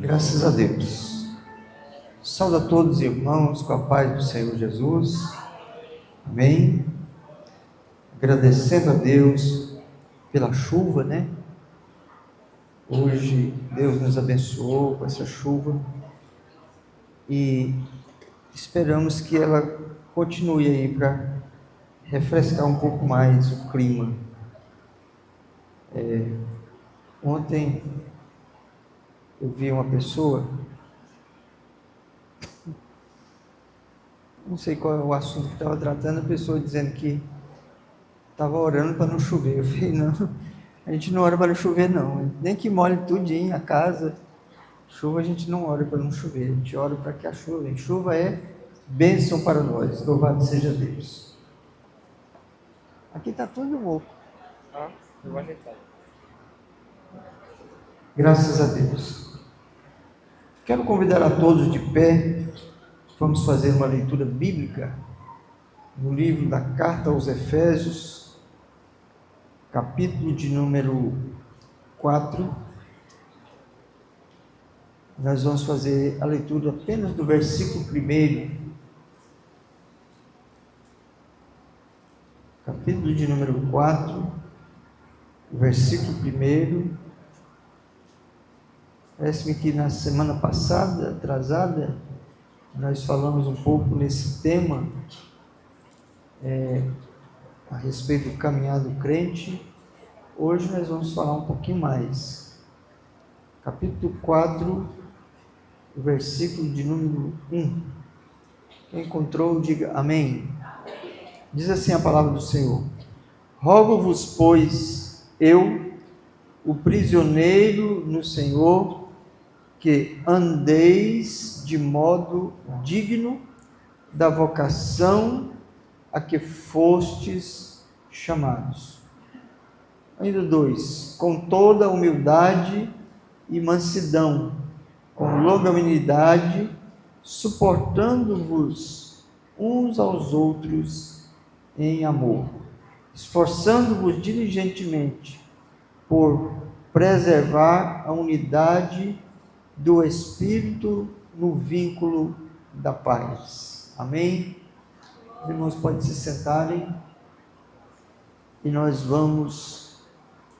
Graças a Deus. Saúde a todos, irmãos, com a paz do Senhor Jesus. Amém. Agradecendo a Deus pela chuva, né? Hoje Deus nos abençoou com essa chuva e esperamos que ela continue aí para refrescar um pouco mais o clima. Ontem eu vi uma pessoa, não sei qual é o assunto que estava tratando, a pessoa dizendo que estava orando para não chover. Eu falei, não, a gente não ora para não chover não, nem que molhe tudinho a casa. Chuva a gente não ora para não chover, a gente ora para que a chuva venha. Chuva é bênção para nós, louvado seja Deus. Aqui está tudo louco. Graças a Deus. Quero convidar a todos de pé, vamos fazer uma leitura bíblica no livro da Carta aos Efésios, capítulo de número 4. Nós vamos fazer a leitura apenas do versículo 1. Capítulo de número 4, versículo 1. Parece-me que na semana passada, atrasada, nós falamos um pouco nesse tema, a respeito do caminhar do crente. Hoje nós vamos falar um pouquinho mais. Capítulo 4, versículo de número 1. Quem encontrou, diga amém. Diz assim a palavra do Senhor: Rogo-vos, pois, eu, o prisioneiro no Senhor, que andeis de modo digno da vocação a que fostes chamados. Ainda 2. Com toda humildade e mansidão, com longanimidade, suportando-vos uns aos outros em amor, esforçando-vos diligentemente por preservar a unidade do Espírito no vínculo da paz. Amém? Os irmãos podem se sentarem e nós vamos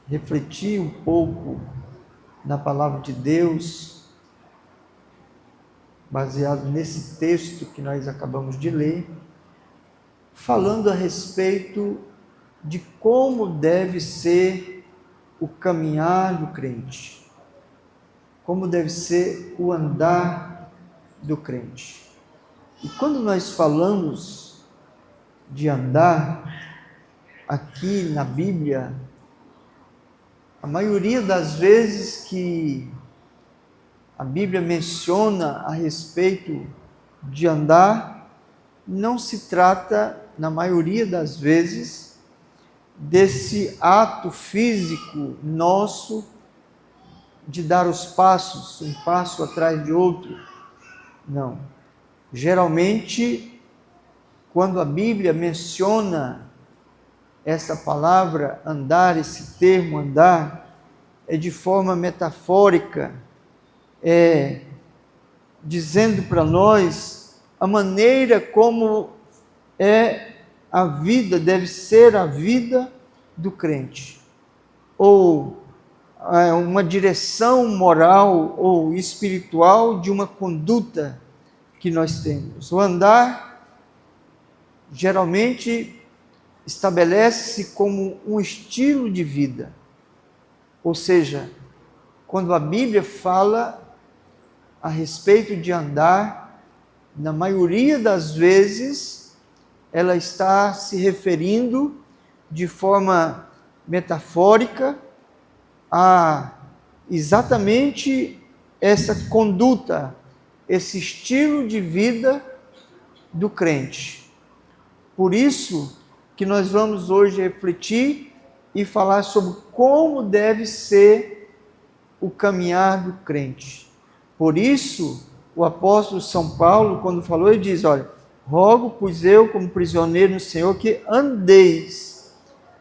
refletir um pouco na palavra de Deus, baseado nesse texto que nós acabamos de ler, falando a respeito de como deve ser o caminhar do crente, como deve ser o andar do crente. E quando nós falamos de andar, aqui na Bíblia, a maioria das vezes que a Bíblia menciona a respeito de andar, não se trata, na maioria das vezes, desse ato físico nosso de dar os passos, um passo atrás de outro. Não. Geralmente, quando a Bíblia menciona essa palavra andar, esse termo andar, é de forma metafórica, dizendo para nós a maneira como a vida, deve ser a vida do crente, ou uma direção moral ou espiritual de uma conduta que nós temos. O andar geralmente estabelece-se como um estilo de vida, ou seja, quando a Bíblia fala a respeito de andar, na maioria das vezes, ela está se referindo de forma metafórica a exatamente essa conduta, esse estilo de vida do crente. Por isso que nós vamos hoje refletir e falar sobre como deve ser o caminhar do crente. Por isso, o apóstolo São Paulo, quando falou, ele diz, olha, rogo, pois eu, como prisioneiro no Senhor, que andeis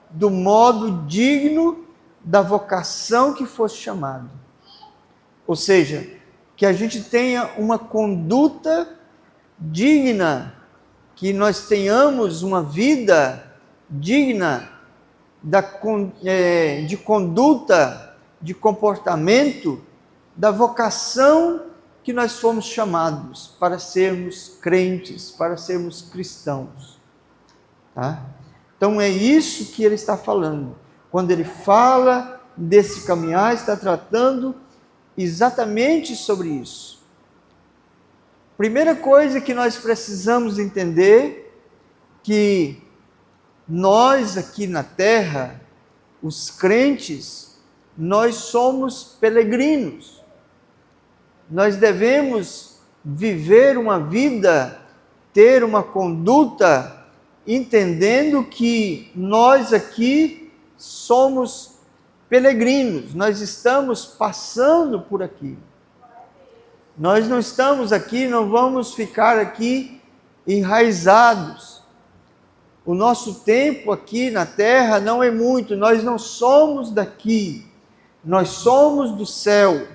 do modo digno da vocação que fosse chamado. Ou seja, que a gente tenha uma conduta digna, que nós tenhamos uma vida digna de conduta, de comportamento, da vocação que nós fomos chamados para sermos crentes, para sermos cristãos. Tá? Então é isso que ele está falando. Quando ele fala desse caminhar, está tratando exatamente sobre isso. Primeira coisa que nós precisamos entender, que nós aqui na terra, os crentes, nós somos peregrinos. Nós devemos viver uma vida, ter uma conduta, entendendo que nós aqui somos peregrinos, nós estamos passando por aqui. Nós não estamos aqui, não vamos ficar aqui enraizados. O nosso tempo aqui na terra não é muito, nós não somos daqui, nós somos do céu.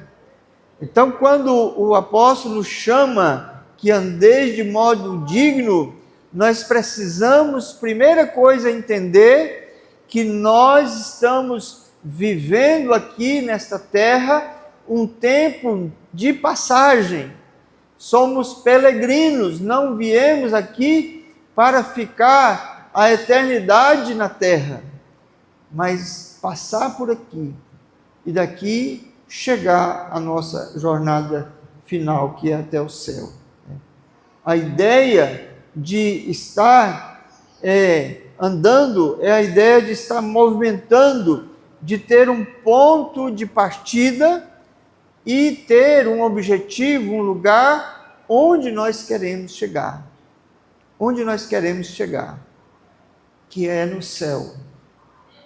Então, quando o apóstolo chama que andeis de modo digno, nós precisamos, primeira coisa, entender que nós estamos vivendo aqui nesta terra um tempo de passagem. Somos peregrinos, não viemos aqui para ficar a eternidade na terra, mas passar por aqui e daqui chegar à nossa jornada final, que é até o céu. A ideia de estar andando é a ideia de estar movimentando, de ter um ponto de partida e ter um objetivo, um lugar onde nós queremos chegar. Onde nós queremos chegar, que é no céu.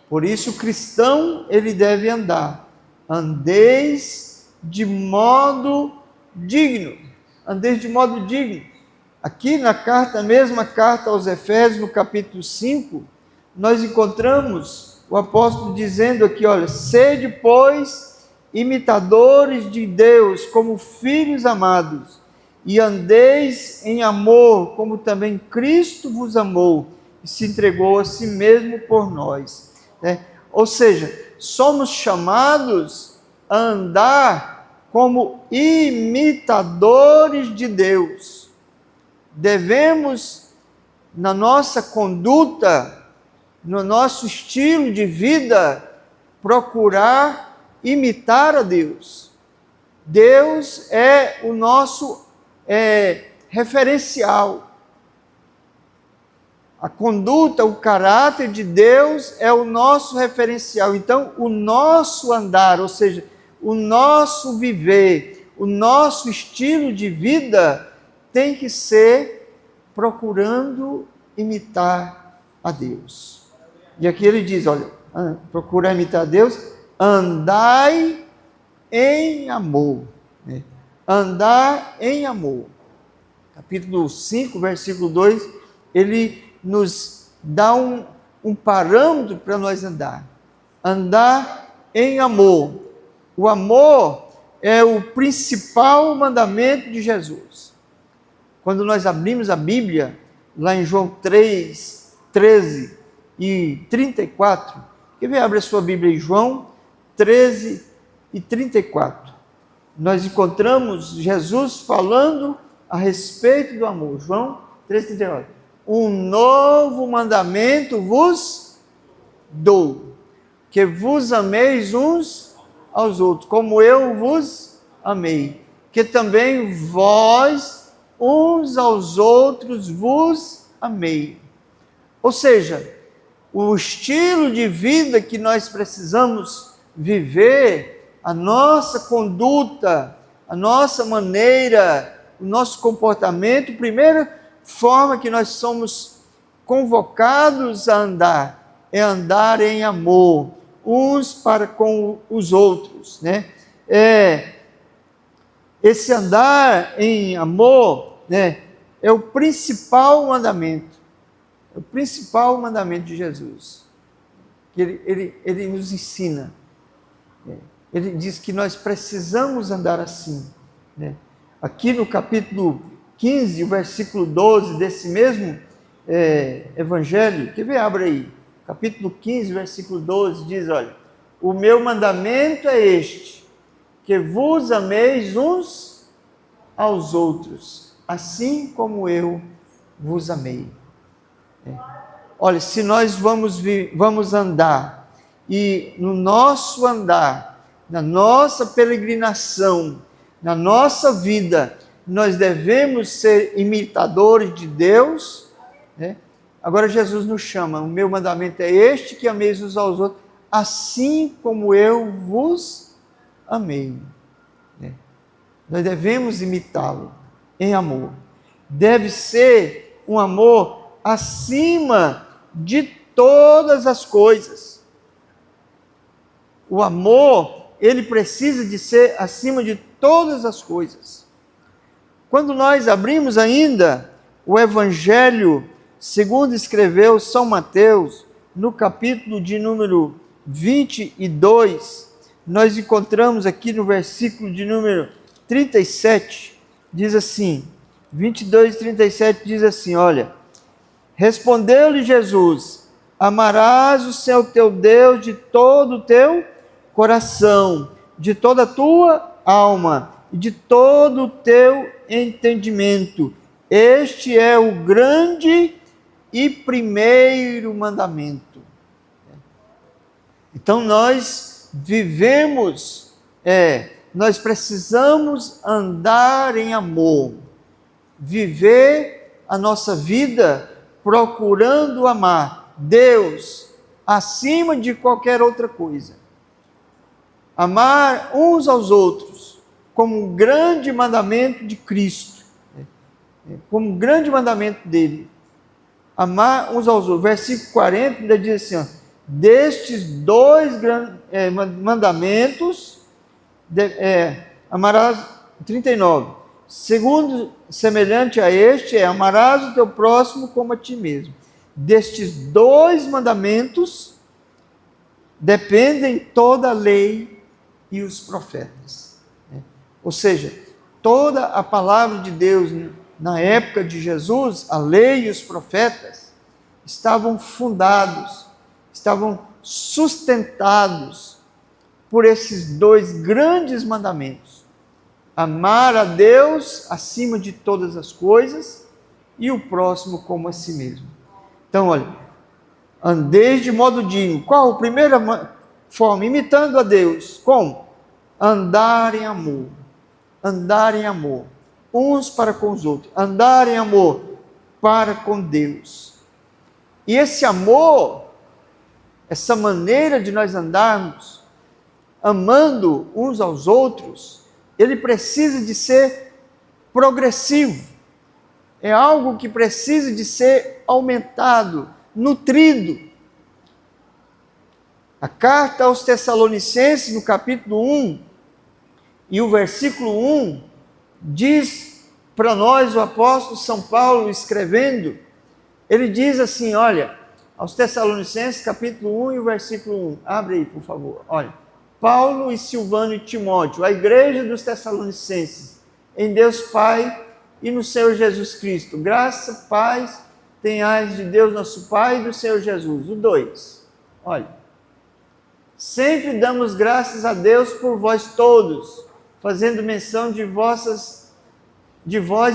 Por isso o cristão, ele deve andar. Andeis de modo digno. Andeis de modo digno. Aqui na carta, a mesma carta aos Efésios, no capítulo 5, nós encontramos o apóstolo dizendo aqui, olha, sede, pois, imitadores de Deus, como filhos amados, e andeis em amor, como também Cristo vos amou, e se entregou a si mesmo por nós. Ou seja, somos chamados a andar como imitadores de Deus. Devemos, na nossa conduta, no nosso estilo de vida, procurar imitar a Deus. Deus é o nosso referencial. A conduta, o caráter de Deus é o nosso referencial. Então, o nosso andar, ou seja, o nosso viver, o nosso estilo de vida tem que ser procurando imitar a Deus. E aqui ele diz, olha, procurar imitar a Deus, andai em amor. Andar em amor. Capítulo 5, versículo 2, ele nos dá um parâmetro para nós andar. Andar em amor. O amor é o principal mandamento de Jesus. Quando nós abrimos a Bíblia, lá em João 3, 13 e 34, quer ver? Abre a sua Bíblia em João 13 e 34. Nós encontramos Jesus falando a respeito do amor. João 13, 34. Um novo mandamento vos dou, que vos ameis uns aos outros, como eu vos amei, que também vós uns aos outros vos amei. Ou seja, o estilo de vida que nós precisamos viver, a nossa conduta, a nossa maneira, o nosso comportamento, primeira forma que nós somos convocados a andar, é andar em amor, uns para com os outros, né? Esse andar em amor, né, é o principal mandamento, é o principal mandamento de Jesus, que ele nos ensina. Ele diz que nós precisamos andar assim, né? Aqui no capítulo 15, o versículo 12 desse mesmo evangelho, quer ver? Abre aí. Capítulo 15, versículo 12, diz, olha, o meu mandamento é este, que vos ameis uns aos outros, assim como eu vos amei. Olha, se nós vamos andar, e no nosso andar, na nossa peregrinação, na nossa vida, nós devemos ser imitadores de Deus, né? Agora Jesus nos chama, o meu mandamento é este, que ameis uns aos outros, assim como eu vos amei. Né? Nós devemos imitá-lo em amor. Deve ser um amor acima de todas as coisas. O amor, ele precisa de ser acima de todas as coisas. Quando nós abrimos ainda o Evangelho, segundo escreveu São Mateus, no capítulo de número 22, nós encontramos aqui no versículo de número 37, diz assim, 22, 37 diz assim, olha, respondeu-lhe Jesus, amarás o Senhor teu Deus de todo o teu coração, de toda a tua alma e de todo o teu entendimento. Este é o grande e primeiro mandamento. Então nós vivemos, nós precisamos andar em amor, viver a nossa vida procurando amar Deus acima de qualquer outra coisa. Amar uns aos outros como um grande mandamento de Cristo, como um grande mandamento dele. Amar uns aos outros. Versículo 40 ainda diz assim, ó, destes dois mandamentos, amarás, 39, segundo, semelhante a este, amarás o teu próximo como a ti mesmo. Destes dois mandamentos dependem toda a lei e os profetas. Ou seja, toda a palavra de Deus na época de Jesus, a lei e os profetas, estavam fundados, estavam sustentados por esses dois grandes mandamentos. Amar a Deus acima de todas as coisas e o próximo como a si mesmo. Então, olha, andeis de modo digno. Qual a primeira forma? Imitando a Deus. Como? Andar em amor. Andar em amor. Uns para com os outros. Andar em amor para com Deus. E esse amor, essa maneira de nós andarmos, amando uns aos outros, ele precisa de ser progressivo. É algo que precisa de ser aumentado, nutrido. A carta aos Tessalonicenses, no capítulo 1, e o versículo 1, diz para nós, o apóstolo São Paulo escrevendo, ele diz assim, olha, aos Tessalonicenses, capítulo 1 e o versículo 1, abre aí, por favor, olha, Paulo e Silvano e Timóteo, a igreja dos Tessalonicenses, em Deus Pai e no Senhor Jesus Cristo, graça, paz, tenhais de Deus nosso Pai e do Senhor Jesus. O 2, olha, sempre damos graças a Deus por vós todos, fazendo menção de vós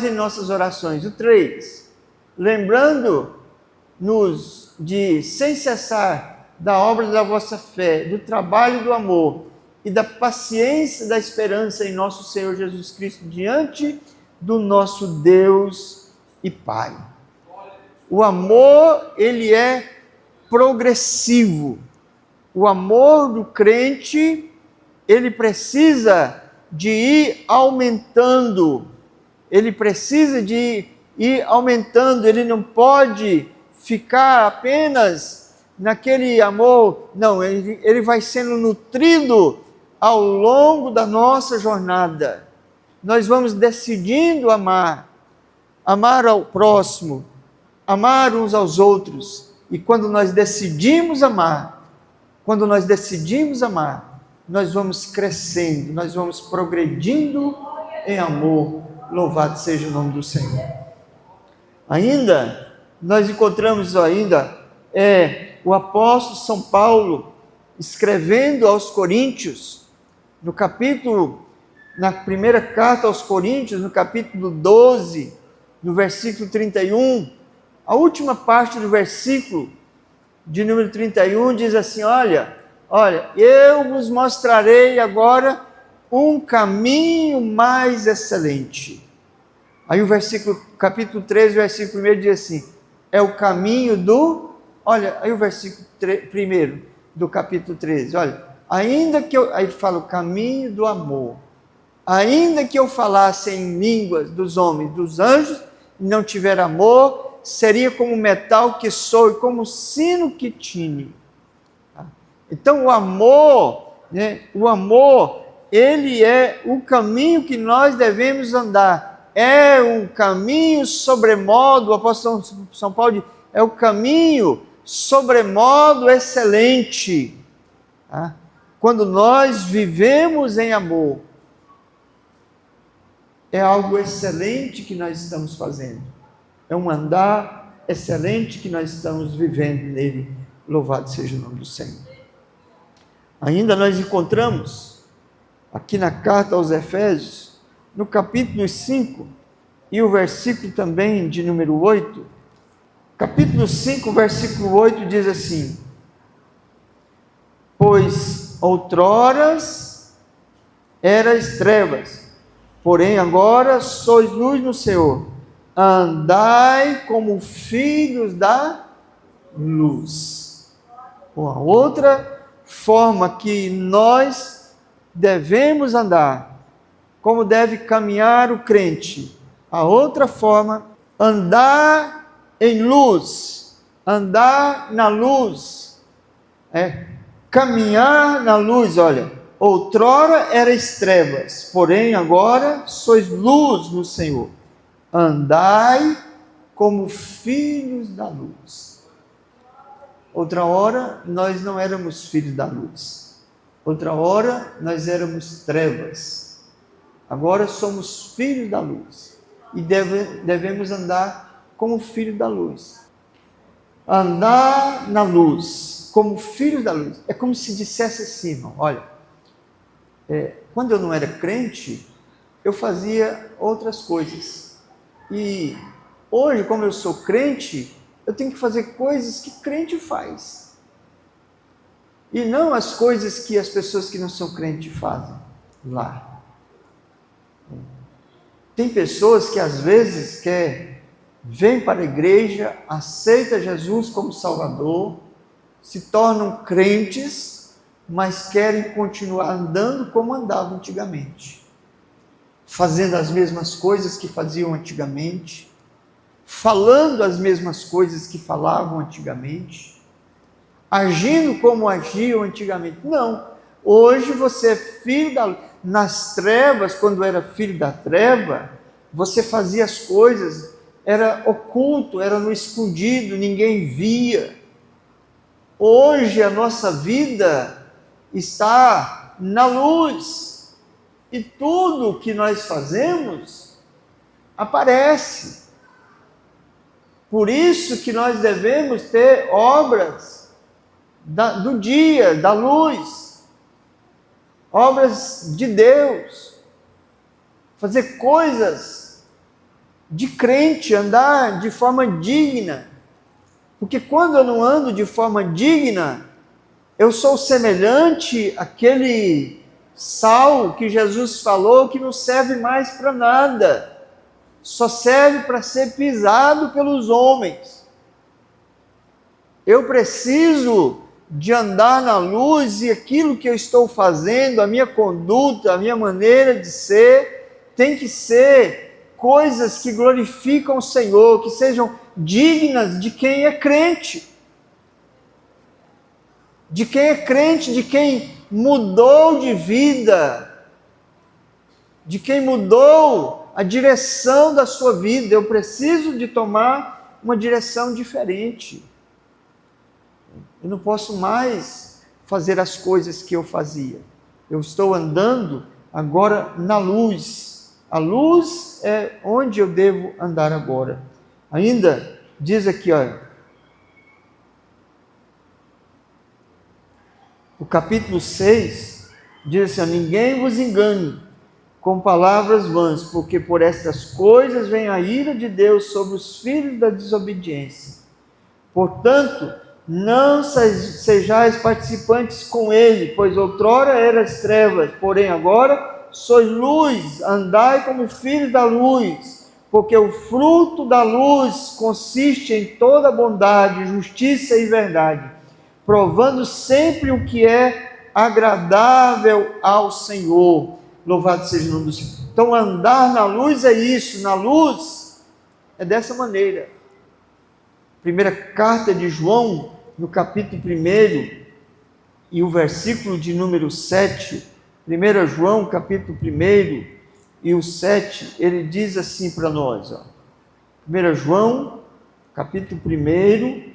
em nossas orações. O 3, lembrando-nos de, sem cessar, da obra da vossa fé, do trabalho do amor e da paciência da esperança em nosso Senhor Jesus Cristo diante do nosso Deus e Pai. O amor, ele é progressivo. O amor do crente, ele precisa de ir aumentando. Ele precisa de ir aumentando. Ele não pode ficar apenas naquele amor. Não, ele vai sendo nutrido ao longo da nossa jornada. Nós vamos decidindo amar ao próximo, amar uns aos outros. E quando nós decidimos amar, nós vamos crescendo, nós vamos progredindo em amor. Louvado seja o nome do Senhor. Ainda, nós encontramos o apóstolo São Paulo escrevendo aos Coríntios, na primeira carta aos Coríntios, no capítulo 12, no versículo 31, a última parte do versículo de número 31 diz assim: olha, eu vos mostrarei agora um caminho mais excelente. Aí capítulo 13, versículo 1 diz assim: é o caminho do... Olha, aí o versículo 1 do capítulo 13, olha, aí fala o caminho do amor. Ainda que eu falasse em línguas dos homens, dos anjos, e não tiver amor, seria como metal que soa, como sino que tine. Então o amor, ele é o caminho que nós devemos andar. É um caminho sobremodo, o apóstolo São Paulo diz, é o caminho sobremodo excelente. Quando nós vivemos em amor, é algo excelente que nós estamos fazendo. É um andar excelente que nós estamos vivendo nele. Louvado seja o nome do Senhor. Ainda nós encontramos, aqui na carta aos Efésios, no capítulo 5, e o versículo também de número 8, capítulo 5, versículo 8 diz assim: pois outroras erais trevas, porém agora sois luz no Senhor, andai como filhos da luz. Uma outra forma que nós devemos andar, como deve caminhar o crente, a outra forma, andar em luz, andar na luz, caminhar na luz. Olha, outrora erais trevas, porém agora sois luz no Senhor, andai como filhos da luz. Outra hora nós não éramos filhos da luz, outra hora nós éramos trevas, agora somos filhos da luz e devemos andar como filhos da luz. Andar na luz, como filhos da luz, é como se dissesse assim, irmão, olha, quando eu não era crente, eu fazia outras coisas, e hoje, como eu sou crente, eu tenho que fazer coisas que crente faz, e não as coisas que as pessoas que não são crentes fazem lá. Tem pessoas que às vezes vêm para a igreja, aceitam Jesus como Salvador, se tornam crentes, mas querem continuar andando como andavam antigamente, fazendo as mesmas coisas que faziam antigamente, falando as mesmas coisas que falavam antigamente, agindo como agiam antigamente. Não, hoje você é filho da luz. Nas trevas, quando era filho da treva, você fazia as coisas, era oculto, era no escondido, ninguém via. Hoje a nossa vida está na luz, e tudo que nós fazemos aparece. Por isso que nós devemos ter obras do dia, da luz, obras de Deus, fazer coisas de crente, andar de forma digna, porque quando eu não ando de forma digna, eu sou semelhante àquele sal que Jesus falou que não serve mais para nada, só serve para ser pisado pelos homens. Eu preciso de andar na luz, e aquilo que eu estou fazendo, a minha conduta, a minha maneira de ser, tem que ser coisas que glorificam o Senhor, que sejam dignas de quem é crente. De quem é crente, de quem mudou de vida, de quem mudou a direção da sua vida. Eu preciso de tomar uma direção diferente. Eu não posso mais fazer as coisas que eu fazia. Eu estou andando agora na luz. A luz é onde eu devo andar agora. Ainda diz aqui, olha, o capítulo 6 diz assim: ninguém vos engane com palavras vãs, porque por estas coisas vem a ira de Deus sobre os filhos da desobediência. Portanto, não sejais participantes com ele, pois outrora eras trevas, porém agora sois luz, andai como filhos da luz, porque o fruto da luz consiste em toda bondade, justiça e verdade, provando sempre o que é agradável ao Senhor. Louvado seja o nome do Senhor. Então, andar na luz é isso, na luz é dessa maneira. Primeira carta de João, no capítulo 1 e o versículo de número 7, 1 João, capítulo 1 e o 7, ele diz assim para nós, ó, 1 João, capítulo 1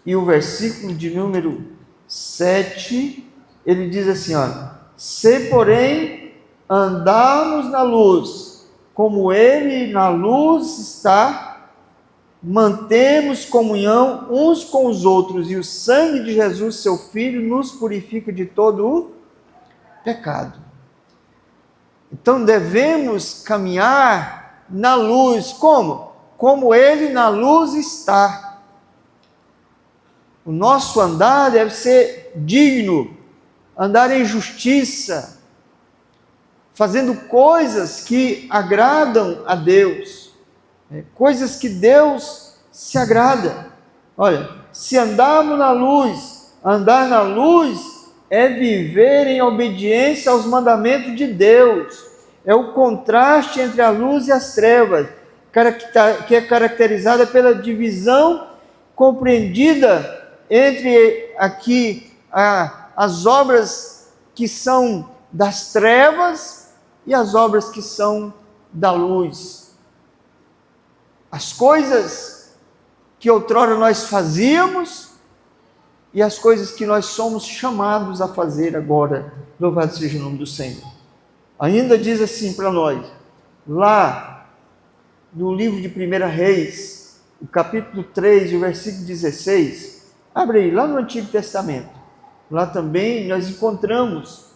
e o versículo de número 7, ele diz assim, ó, se porém andarmos na luz, como ele na luz está, mantemos comunhão uns com os outros, e o sangue de Jesus, seu Filho, nos purifica de todo o pecado. Então devemos caminhar na luz, como? Como ele na luz está. O nosso andar deve ser digno, andar em justiça, fazendo coisas que agradam a Deus, coisas que Deus se agrada. Olha, se andarmos na luz, andar na luz é viver em obediência aos mandamentos de Deus, é o contraste entre a luz e as trevas, que é caracterizada pela divisão compreendida entre aqui as obras que são das trevas e as obras que são da luz. As coisas que outrora nós fazíamos e as coisas que nós somos chamados a fazer agora. Louvado seja o nome do Senhor. Ainda diz assim para nós, lá no livro de 1 Reis, o capítulo 3, o versículo 16, abre aí, lá no Antigo Testamento. Lá também nós encontramos,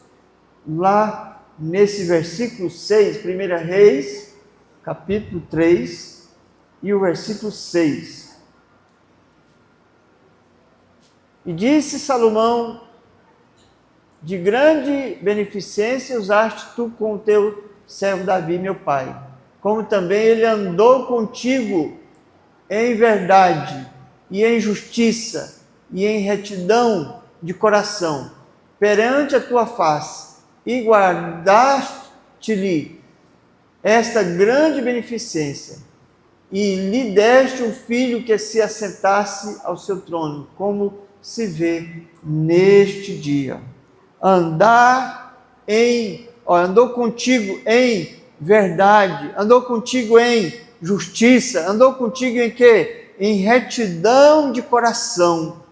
lá nesse versículo 6, 1 Reis, capítulo 3, e o versículo 6. E disse Salomão, de grande beneficência usaste tu com o teu servo Davi, meu pai, como também ele andou contigo em verdade, e em justiça, e em retidão de coração, perante a tua face, e guardaste-lhe esta grande beneficência, e lhe deste um filho que se assentasse ao seu trono, como se vê neste dia. Andou contigo em verdade, andou contigo em justiça, andou contigo em quê? Em retidão de coração,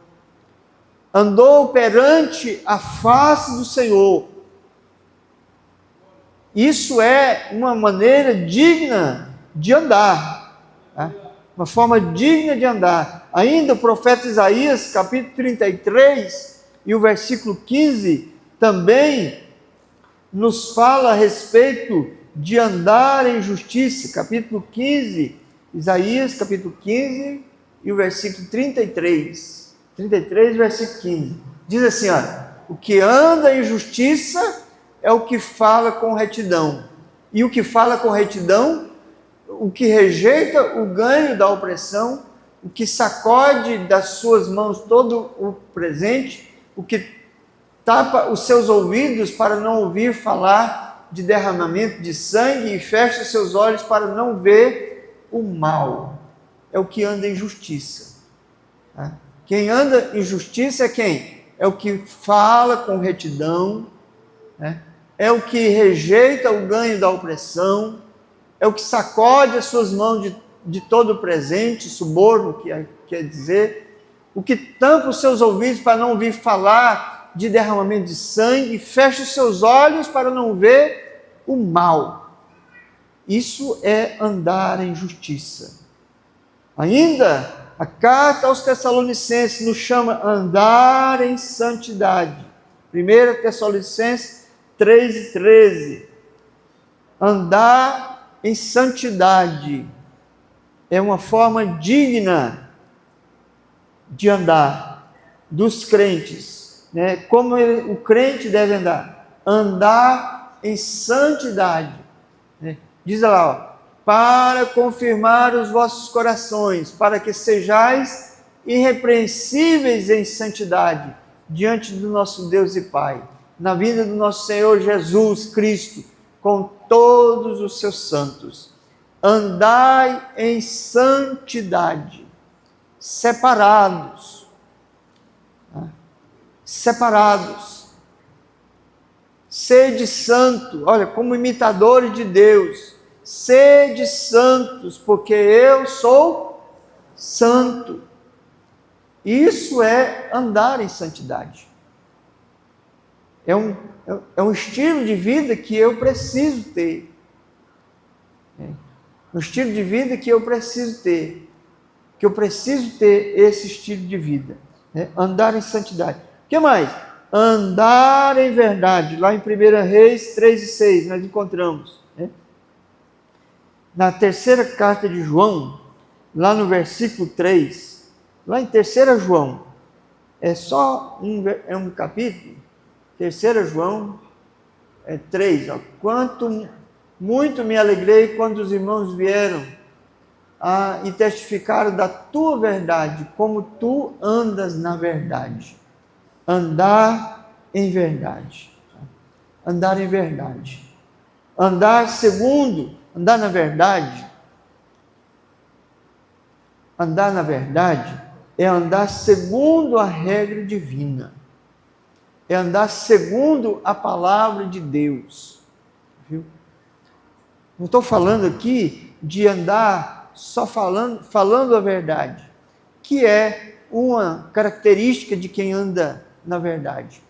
andou perante a face do Senhor. Isso é uma maneira digna de andar, tá? Uma forma digna de andar. Ainda o profeta Isaías, capítulo 33 e o versículo 15, também nos fala a respeito de andar em justiça. Capítulo 15, Isaías, capítulo 15 e o versículo 33, versículo 15. Diz assim, olha, o que anda em justiça é o que fala com retidão. E o que fala com retidão, o que rejeita o ganho da opressão, o que sacode das suas mãos todo o presente, o que tapa os seus ouvidos para não ouvir falar de derramamento de sangue e fecha seus olhos para não ver o mal. É o que anda em justiça. Tá? Quem anda em justiça é quem? É o que fala com retidão, né? É o que rejeita o ganho da opressão, é o que sacode as suas mãos de todo o presente, suborno, que quer dizer, o que tampa os seus ouvidos para não ouvir falar de derramamento de sangue, fecha os seus olhos para não ver o mal. Isso é andar em justiça. Ainda, a carta aos Tessalonicenses nos chama a andar em santidade. 1 Tessalonicenses 3:13. Andar em santidade é uma forma digna de andar dos crentes, né? Como o crente deve andar? Andar em santidade, né? Diz lá, ó, para confirmar os vossos corações, para que sejais irrepreensíveis em santidade diante do nosso Deus e Pai, na vinda do nosso Senhor Jesus Cristo, com todos os seus santos. Andai em santidade, separados, separados. Sede santo, olha, como imitadores de Deus, sede santos, porque eu sou santo. Isso é andar em santidade. É um estilo de vida que eu preciso ter. Um estilo de vida que eu preciso ter. Que eu preciso ter esse estilo de vida. Né? Andar em santidade. O que mais? Andar em verdade. Lá em 1 Reis 3:6 nós encontramos. Né? Na terceira carta de João, lá no versículo 3, lá em 3 João, é só um capítulo, 3 João 3, ó. Quanto muito me alegrei quando os irmãos vieram e testificaram da tua verdade, como tu andas na verdade. Andar em verdade. Andar em verdade. Andar na verdade. Andar na verdade é andar segundo a regra divina. É andar segundo a palavra de Deus. Viu? Não estou falando aqui de andar só falando a verdade, que é uma característica de quem anda na verdade.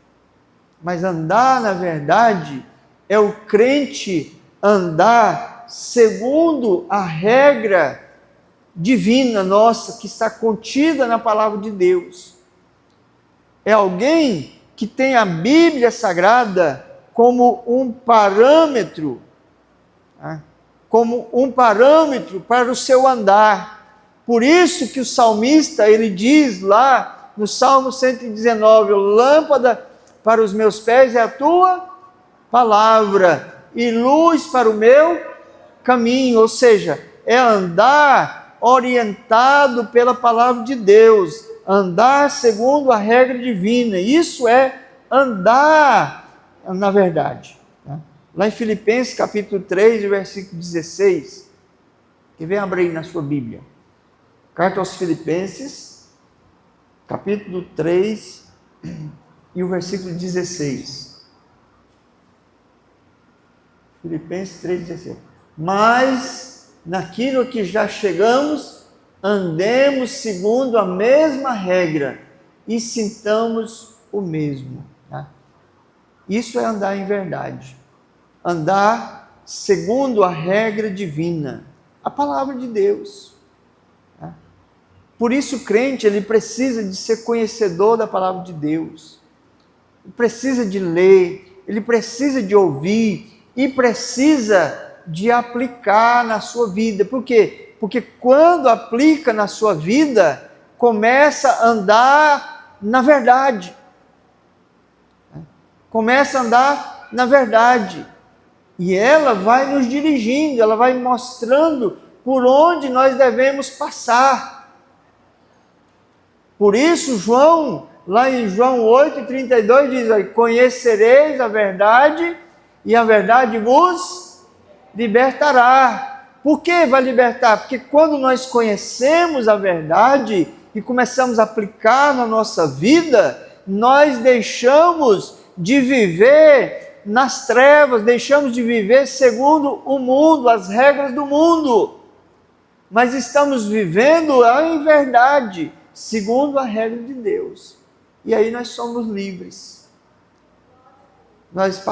Mas andar na verdade é o crente andar segundo a regra divina nossa, que está contida na palavra de Deus. É alguém que tem a Bíblia Sagrada como um parâmetro, para o seu andar. Por isso que o salmista, ele diz lá no Salmo 119, lâmpada para os meus pés é a tua palavra e luz para o meu caminho, ou seja, é andar orientado pela palavra de Deus, andar segundo a regra divina. Isso é andar na verdade. Lá em Filipenses capítulo 3, versículo 16, que vem abrir na sua Bíblia. Carta aos Filipenses, capítulo 3 e o versículo 16. Filipenses 3, 16. Mas naquilo que já chegamos, andemos segundo a mesma regra e sintamos o mesmo. Isso é andar em verdade. Andar segundo a regra divina, a palavra de Deus. Por isso o crente, ele precisa de ser conhecedor da palavra de Deus. Ele precisa de ler, ele precisa de ouvir e precisa de aplicar na sua vida. Por quê? Porque quando aplica na sua vida, começa a andar na verdade. Começa a andar na verdade. E ela vai nos dirigindo, ela vai mostrando por onde nós devemos passar. Por isso, João, lá em João 8,32, diz: conhecereis a verdade, e a verdade vos libertará. Por que vai libertar? Porque quando nós conhecemos a verdade e começamos a aplicar na nossa vida, nós deixamos de viver nas trevas, deixamos de viver segundo o mundo, as regras do mundo, mas estamos vivendo em verdade, segundo a regra de Deus. E aí nós somos livres, nós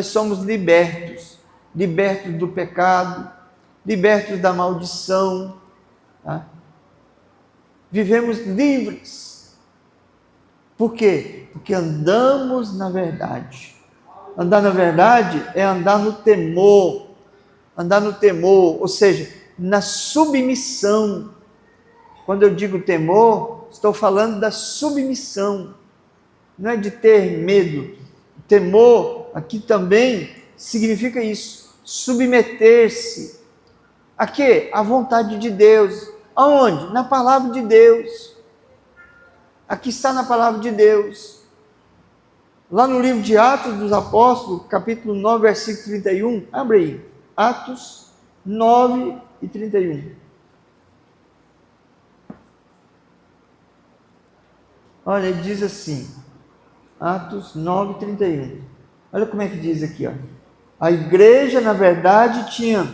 somos libertos, libertos do pecado, libertos da maldição, tá? Vivemos livres. Por quê? Porque andamos na verdade. Andar na verdade é andar no temor. Andar no temor, ou seja, na submissão. Quando eu digo temor, estou falando da submissão. Não é de ter medo. Temor aqui também significa isso. Submeter-se. A quê? À vontade de Deus. Aonde? Na palavra de Deus. Aqui está na palavra de Deus. Lá no livro de Atos dos Apóstolos, capítulo 9, versículo 31. Abre aí. Atos 9 e 31. Olha, ele diz assim. Atos 9, 31. Olha como é que diz aqui, ó. A igreja, na verdade, tinha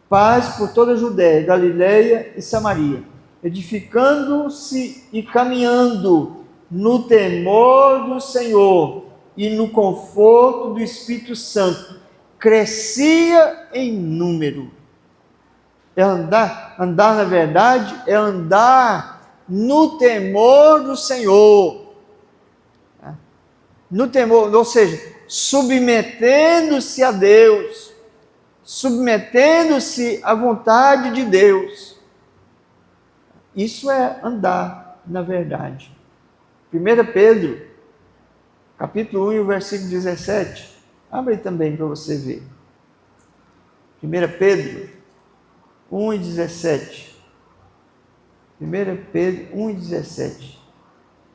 paz por toda a Judéia, Galileia e Samaria, edificando-se e caminhando no temor do Senhor e no conforto do Espírito Santo, crescia em número. É andar na verdade, é andar no temor do Senhor. No temor, ou seja, submetendo-se a Deus, submetendo-se à vontade de Deus. Isso é andar na verdade. 1 Pedro, capítulo 1, versículo 17. Abre aí também para você ver. 1 Pedro 1 e 17. 1 Pedro 1 e 17.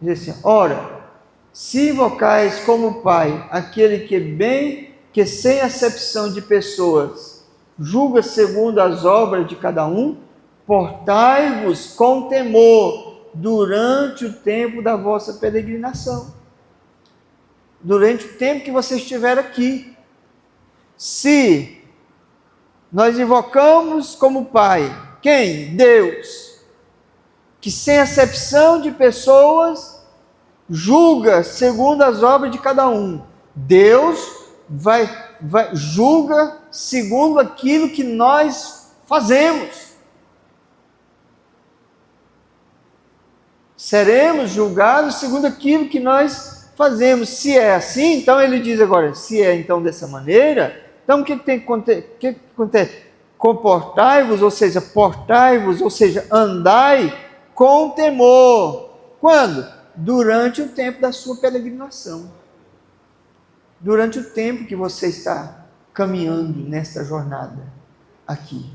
Diz assim: ora, se invocais como Pai aquele que sem acepção de pessoas julga segundo as obras de cada um, portai-vos com temor durante o tempo da vossa peregrinação. Durante o tempo que você estiver aqui. Se nós invocamos como Pai, quem? Deus, que sem acepção de pessoas julga segundo as obras de cada um. Deus julga segundo aquilo que nós fazemos. Seremos julgados segundo aquilo que nós fazemos. Se é assim, então ele diz agora, se é então dessa maneira, então o que acontece? Comportai-vos, ou seja, portai-vos, ou seja, andai com temor. Quando? Durante o tempo da sua peregrinação. Durante o tempo que você está caminhando nesta jornada aqui.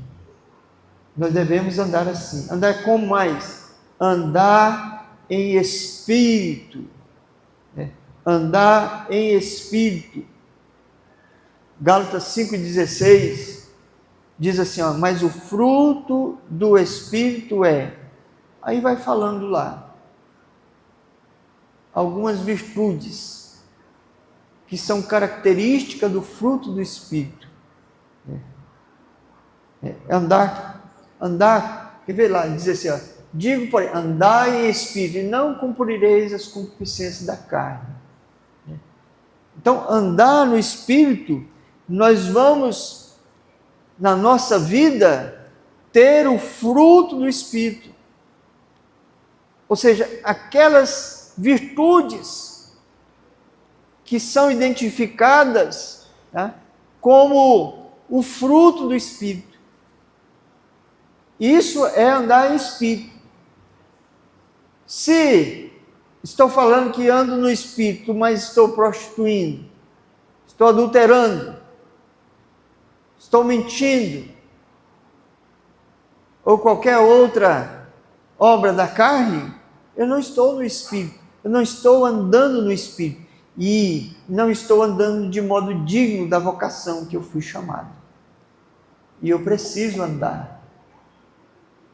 Nós devemos andar assim. Andar como mais? Andar em espírito. Né? Andar em espírito. Gálatas 5,16 diz assim, ó, mas o fruto do espírito é... Aí vai falando lá. Algumas virtudes que são características do fruto do Espírito. Andar, quer ver lá, diz assim, ó, digo, porém, andai em Espírito, e não cumprireis as concupiscências da carne. Então, andar no Espírito, nós vamos, na nossa vida, ter o fruto do Espírito. Ou seja, aquelas virtudes que são identificadas, tá, como o fruto do Espírito. Isso é andar em Espírito. Se estou falando que ando no Espírito, mas estou prostituindo, estou adulterando, estou mentindo, ou qualquer outra obra da carne, eu não estou no Espírito. Eu não estou andando no Espírito e não estou andando de modo digno da vocação que eu fui chamado. E eu preciso andar.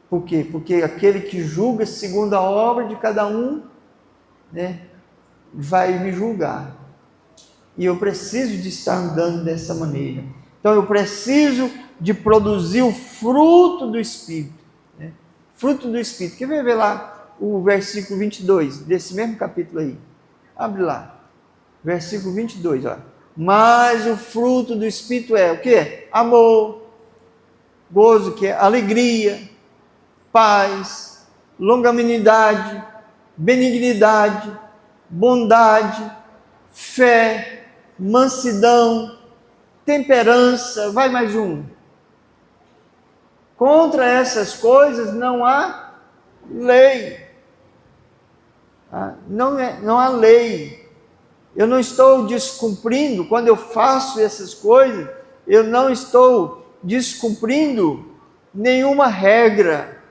Por quê? Porque aquele que julga segundo a obra de cada um, né, vai me julgar. E eu preciso de estar andando dessa maneira. Então eu preciso de produzir o fruto do Espírito. Né? Fruto do Espírito. Quer ver lá? O versículo 22, desse mesmo capítulo aí. Abre lá. Versículo 22, ó. Mas o fruto do Espírito é o quê? Amor, gozo, que é alegria, paz, longanimidade, benignidade, bondade, fé, mansidão, temperança, vai mais um. Contra essas coisas não há lei. Não há lei. Eu não estou descumprindo, quando eu faço essas coisas, eu não estou descumprindo nenhuma regra.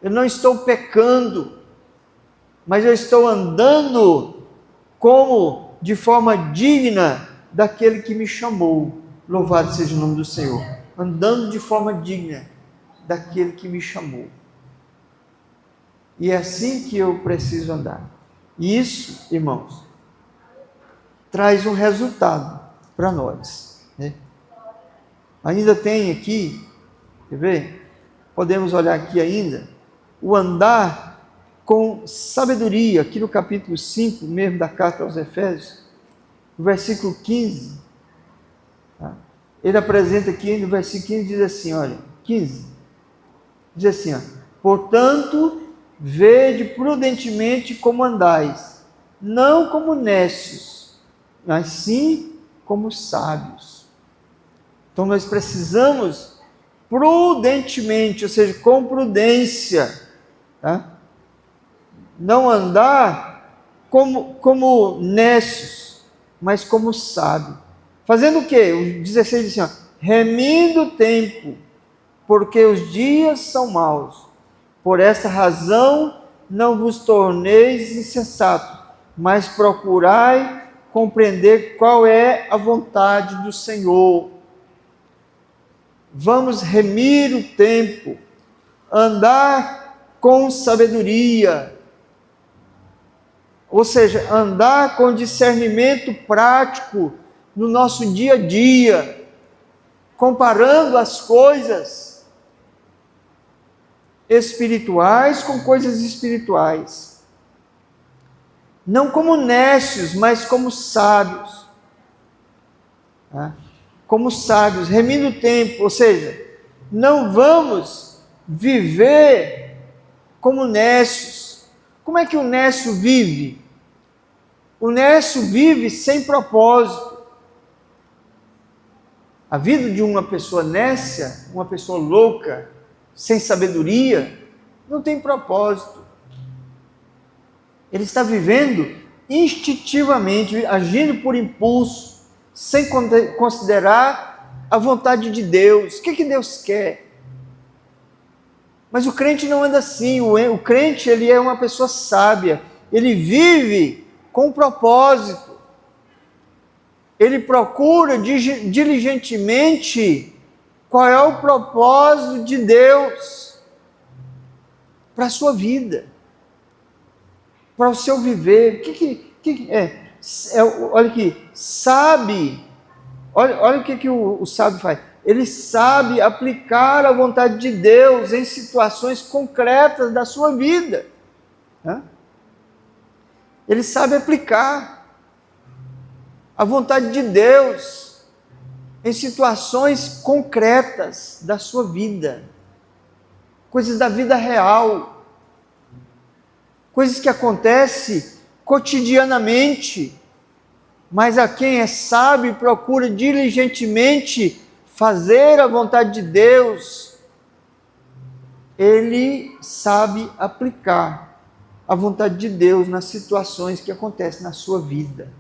Eu não estou pecando, mas eu estou andando como de forma digna daquele que me chamou. Louvado seja o nome do Senhor. Andando de forma digna daquele que me chamou. E é assim que eu preciso andar. E isso, irmãos, traz um resultado para nós, né? Ainda tem aqui, quer ver? Podemos olhar aqui ainda, o andar com sabedoria, aqui no capítulo 5, mesmo da carta aos Efésios, no versículo 15, tá? Ele apresenta aqui no versículo 15, diz assim, olha, 15, diz assim, ó, portanto, vede prudentemente como andais, não como necios, mas sim como sábios. Então nós precisamos prudentemente, ou seja, com prudência, tá? Não andar como necios, mas como sábios. Fazendo o quê? O 16 diz assim, ó, remindo o tempo, porque os dias são maus. Por essa razão não vos torneis insensatos, mas procurai compreender qual é a vontade do Senhor. Vamos remir o tempo, andar com sabedoria, ou seja, andar com discernimento prático no nosso dia a dia, comparando as coisas espirituais com coisas espirituais. Não como necios, mas como sábios. Como sábios, remindo o tempo, ou seja, não vamos viver como necios. Como é que o nécio vive? O nécio vive sem propósito. A vida de uma pessoa nécia, uma pessoa louca, sem sabedoria, não tem propósito. Ele está vivendo instintivamente, agindo por impulso, sem considerar a vontade de Deus. O que Deus quer? Mas o crente não anda assim. O crente, ele é uma pessoa sábia. Ele vive com propósito. Ele procura diligentemente qual é o propósito de Deus para a sua vida, para o seu viver. O que é? Olha aqui, sabe, olha o que o sábio faz. Ele sabe aplicar a vontade de Deus em situações concretas da sua vida. Ele sabe aplicar a vontade de Deus em situações concretas da sua vida, coisas da vida real, coisas que acontecem cotidianamente, mas a quem é sábio procura diligentemente fazer a vontade de Deus, ele sabe aplicar a vontade de Deus nas situações que acontecem na sua vida.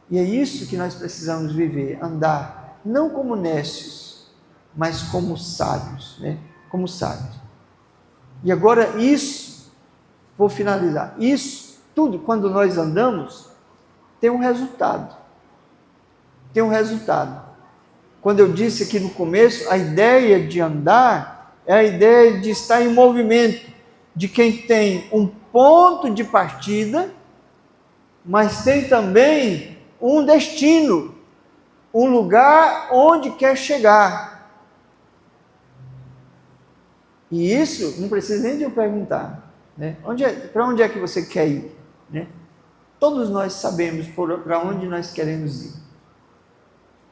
E é isso que nós precisamos viver, andar, não como nécios, mas como sábios, né? Como sábios. E agora isso, vou finalizar, isso tudo, quando nós andamos, tem um resultado. Tem um resultado. Quando eu disse aqui no começo, a ideia de andar é a ideia de estar em movimento, de quem tem um ponto de partida, mas tem também um destino, um lugar onde quer chegar. E isso não precisa nem de eu perguntar, né? Para onde é que você quer ir, né? todos nós sabemos para onde nós queremos ir.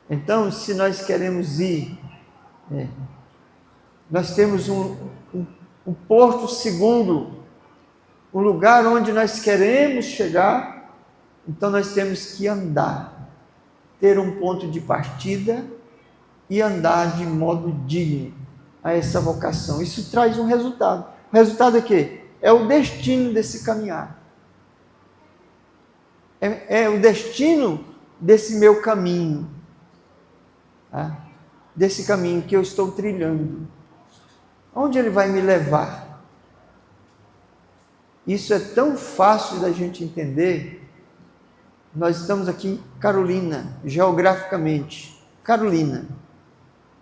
Então, se nós queremos ir, nós temos um porto seguro, um lugar onde nós queremos chegar, então nós temos que andar, ter um ponto de partida e andar de modo digno a essa vocação. Isso traz um resultado. O resultado é quê? É o destino desse caminhar. É o destino desse meu caminho, tá? Desse caminho que eu estou trilhando. Onde ele vai me levar? Isso é tão fácil da gente entender. Nós estamos aqui em Carolina, geograficamente. Carolina.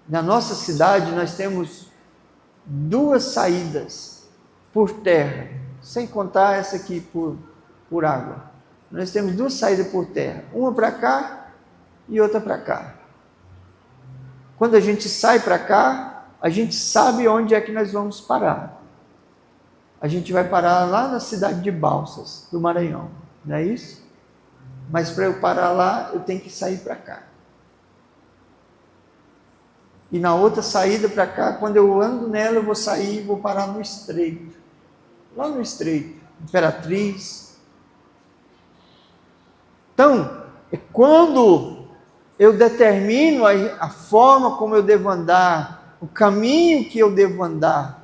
Na nossa cidade nós temos 2 saídas por terra, sem contar essa aqui por água. Nós temos 2 saídas por terra, uma para cá e outra para cá. Quando a gente sai para cá, a gente sabe onde é que nós vamos parar. A gente vai parar lá na cidade de Balsas, do Maranhão, não é isso? Mas para eu parar lá, eu tenho que sair para cá. E na outra saída para cá, quando eu ando nela, eu vou sair e vou parar no Estreito. Lá no Estreito, Imperatriz. Então, é quando eu determino a forma como eu devo andar, o caminho que eu devo andar,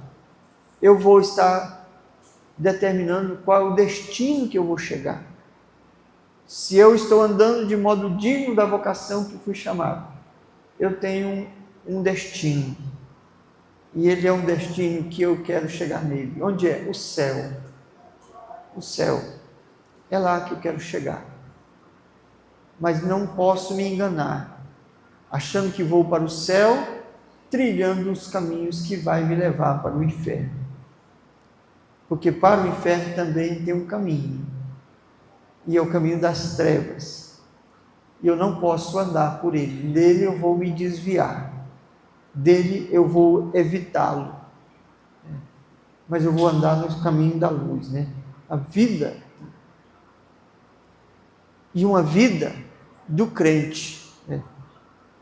eu vou estar determinando qual é o destino que eu vou chegar. Se eu estou andando de modo digno da vocação que fui chamado, eu tenho um destino. E ele é um destino que eu quero chegar nele. Onde é? O céu. O céu. É lá que eu quero chegar. Mas não posso me enganar, achando que vou para o céu, trilhando os caminhos que vai me levar para o inferno. Porque para o inferno também tem um caminho. E é o caminho das trevas. E eu não posso andar por ele. Dele eu vou me desviar. Dele eu vou evitá-lo. Mas eu vou andar no caminho da luz, né? A vida. E uma vida do crente, né?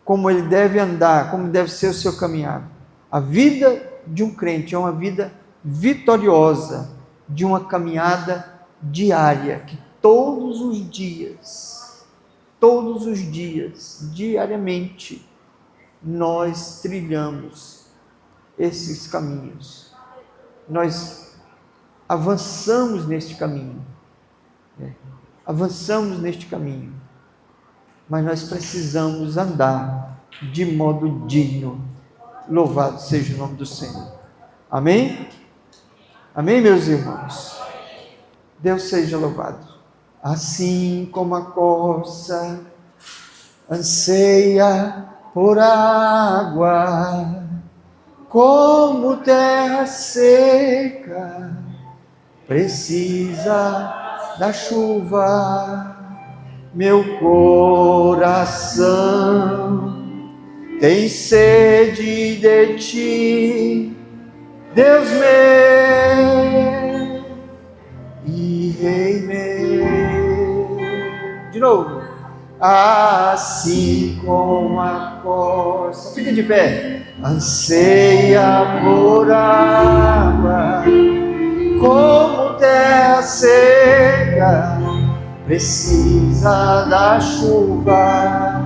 Como ele deve andar, como deve ser o seu caminhar. A vida de um crente é uma vida vitoriosa, de uma caminhada diária, que todos os dias, diariamente, nós trilhamos esses caminhos. Nós avançamos neste caminho. Avançamos neste caminho. Mas nós precisamos andar de modo digno. Louvado seja o nome do Senhor. Amém? Amém, meus irmãos? Deus seja louvado. Assim como a corça anseia por água, como terra seca precisa da chuva, meu coração tem sede de ti, Deus meu e Rei meu. De novo. Assim como a corça, fica de pé, anseia por água, como terra seca precisa da chuva,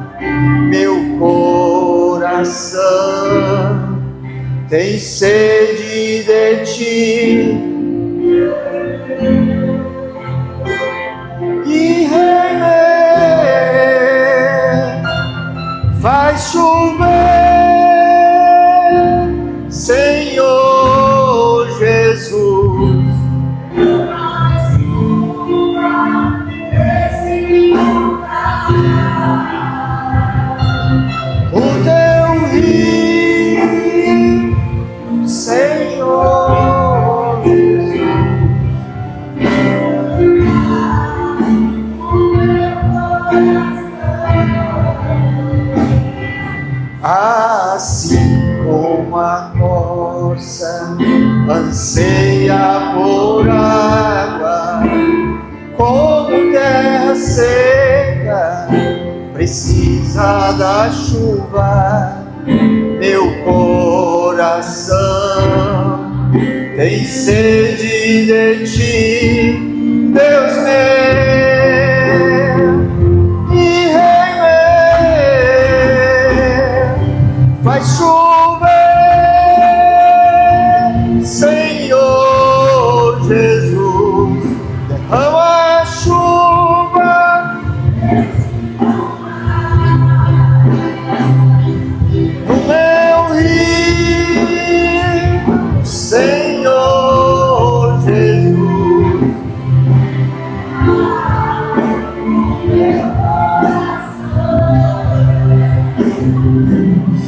meu coração tem sede de ti, e vai chover, Senhor Jesus. O teu rio, Senhor Jesus. Assim como a corça anseia por água, como terra seca precisa da chuva. Meu coração tem sede de ti, Deus meu e Rei meu. Faz chover, Senhor Jesus, derrama a chuva no meu rio, Senhor Jesus.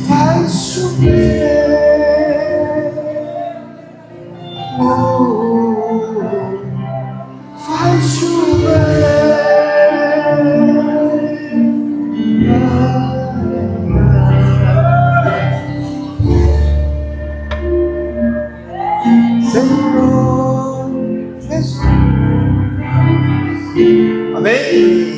Faz chover, faz chover. Senhor Jesus. Amém?